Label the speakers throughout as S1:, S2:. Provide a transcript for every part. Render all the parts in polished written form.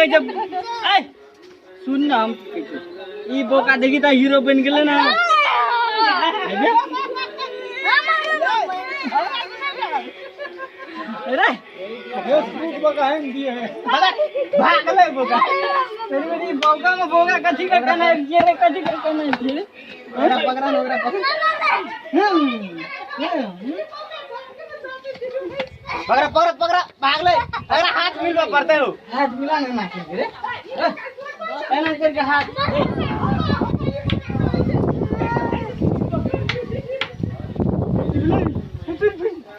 S1: कह जब ए सुन ना हम ई बोका देखी ता हीरो बन गेले ना अरे ये स्कूट बोका है दिए है भाग ले बोका तेरी मेरी बोका में बोका कथी का करना है ये रे कथी का करना है ये पकड़ा नोकरा पकड़ा पकड़ा पकड़ा भाग ले अगर हाथ मिलवा पड़ते हो हाथ मिला नहीं मारते रे ऐना करके हाथ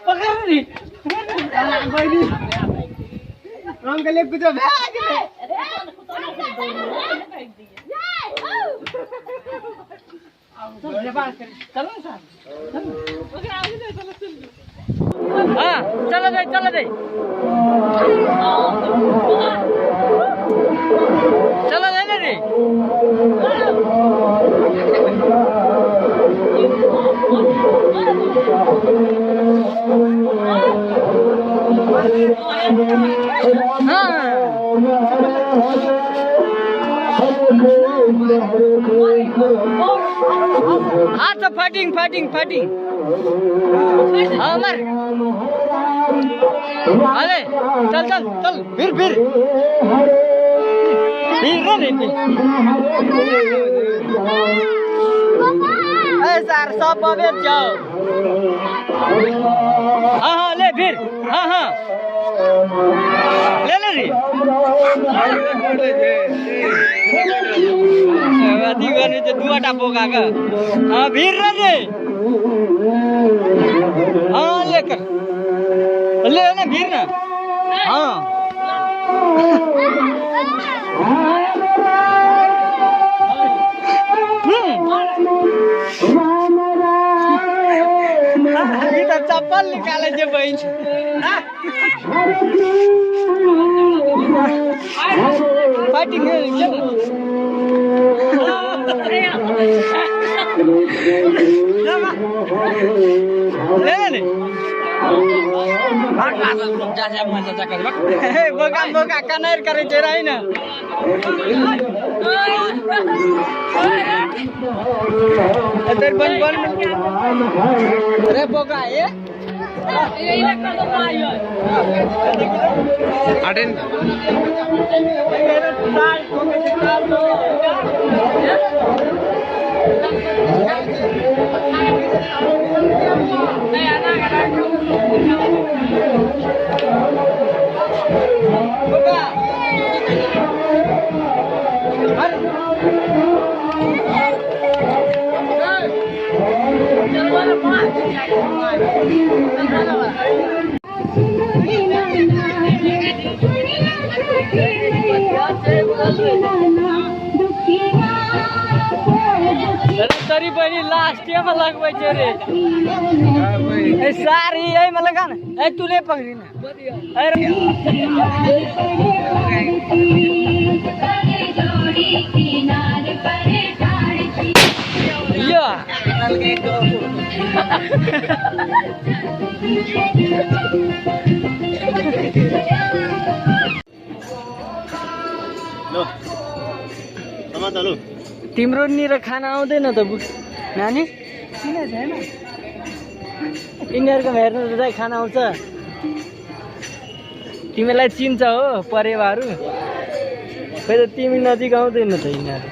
S1: पकड़ रे भाई रंग के लिए कुछ भाग ले चलो सर हाँ चलो दे चलो दे चलो दे ना रे हाँ तो फाइटिंग फाइटिंग फाइटिंग हाँ मर अरे चल चल चल फिर सर सब अवेद जाओ हाँ हाँ ले फिर हाँ हाँ ले रे अति गर्ने चाहिँ दुईवटा बोकाको भिर रे लेकर ले ना भिर न तो चप्पल निकाले जे बहन फाइटिंग बोका बोका कनेर करे तेरा है ना इधर बन बन अरे बोका ये अटेंड तरी बनी लास्ट में लगवे रे सारी यही में लगा ना ए तूने पकड़ी ना अरे यो लो समाचार तिम्रो निर खाना आउँदैन त नानी किन छैन यिनीहरूको हेर्नु चाहिँ खाना आउँछ तिमीलाई चिन्छ हो परेवाहरू खै त तिमी नजिक आउँदैन त यिनीहरू